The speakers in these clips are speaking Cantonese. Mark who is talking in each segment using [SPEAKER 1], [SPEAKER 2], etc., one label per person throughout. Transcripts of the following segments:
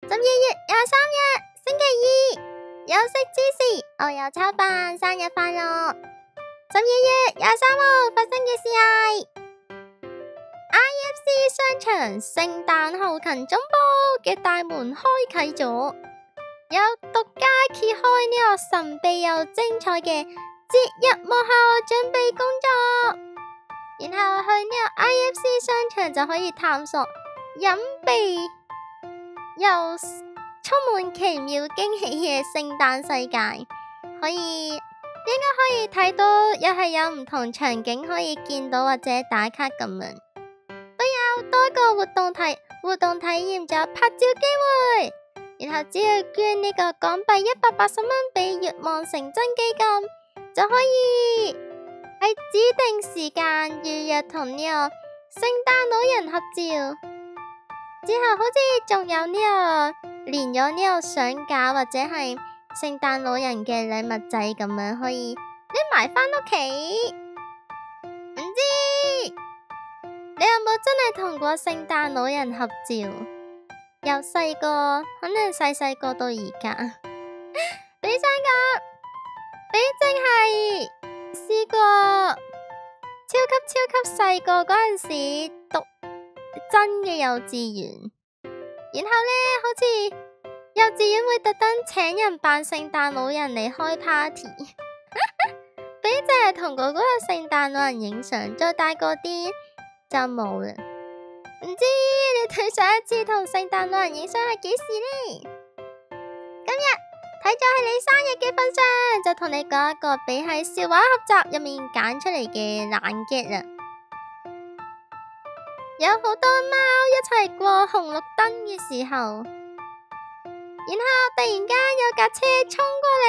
[SPEAKER 1] 12月23日星期二，休息之時，我有炒飯，生日快樂。12月23號發生嘅事係 IFC 商場聖誕後勤總部嘅大門開啟咗，有獨家揭開呢個神秘又精彩嘅節日幕後準備工作，然後去呢個 IFC 商場就可以探索隱秘又充滿奇妙驚喜嘅聖誕世界，應該可以睇到，又係有唔同場景可以見到或者打卡咁樣，都有多個活動體驗咗拍照機會，然後只要捐呢個港幣180蚊俾願望成真基金，就可以喺指定時間預約同呢個聖誕老人合照。之後好似仲有呢個連咗呢個相架或者係聖誕老人嘅禮物仔咁樣，可以拎埋返屋企。唔知你有冇真係同過聖誕老人合照？由細個，肯定細個到而家。你淨係試過超級細個嗰陣時讀真嘅幼稚園，然後呢，好似幼稚園會特登請人扮聖誕老人嚟開 party， 俾淨係同嗰個聖誕老人影相，再大個啲就冇啦。唔知你對上一次同聖誕老人影相係幾時呢？今日睇咗係你生日嘅份上，就同你講一個俾喺笑話合集入面揀出嚟嘅冷 gag 啦。有好多貓一齊過紅綠燈嘅時候，然後突然間有架車衝過嚟，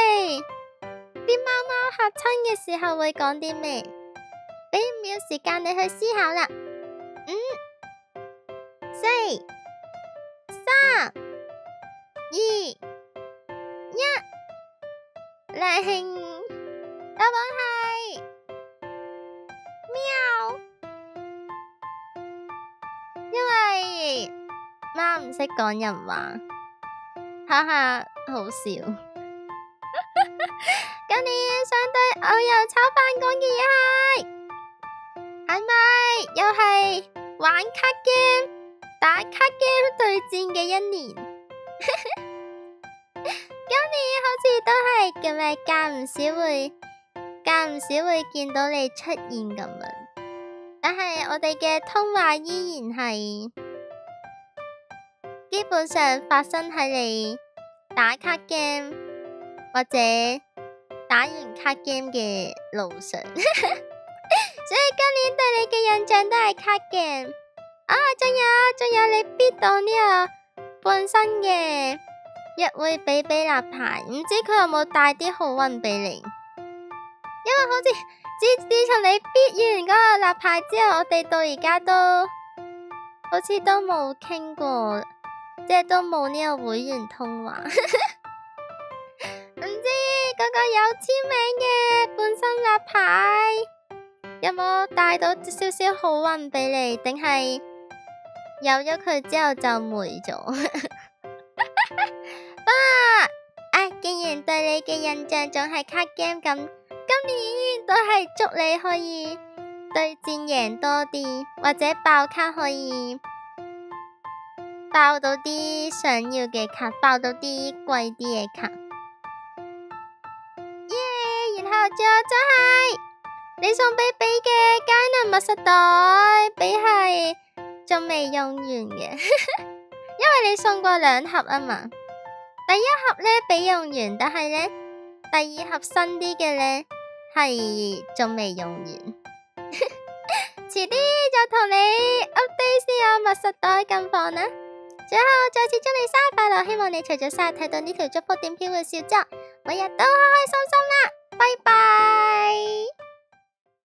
[SPEAKER 1] 啲貓貓嚇親嘅時候會講啲咩？俾5秒時間你去思考啦。5、4、3、2、1，零。答案係喵。因為貓唔識講人話，哈哈，好笑。今年相對我又炒飯講嘅嘢係咪又係玩卡 game、打卡 game 對戰嘅一年？今年好似都係咁樣，間唔少會見到你出現咁樣。但係我哋嘅通話依然係基本上發生喺你打卡 game 或者打完卡 game 嘅路上，所以今年對你嘅印象都係卡 game 啊！仲有你必到呢個本身嘅約會比比立牌，唔知佢有冇帶啲好運俾你？因為好似自從你必完嗰個立牌之後，我哋到而家都好似都冇傾過，即係都冇呢個會員通話。唔知嗰個有簽名嘅本身立牌有冇帶到少少好運俾你，定係有咗佢之後就沒咗？既然對你嘅印象仲係卡 game 咁，今年都係祝你可以對戰贏多啲，或者爆卡可以爆到啲想要嘅卡，爆到啲貴啲嘅卡。然後仲有就係你送俾嘅佳能密實袋，比係仲未用完嘅，因為你送過2盒啊嘛。第1盒呢俾用完，但係呢第2盒新啲嘅呢係仲未用完，遲啲就同你 update 先有密實袋近況啦。最後再次祝你生日快樂，希望你除咗生日睇到呢條祝福點飄嘅笑之後，每日都開開心心啦，拜拜。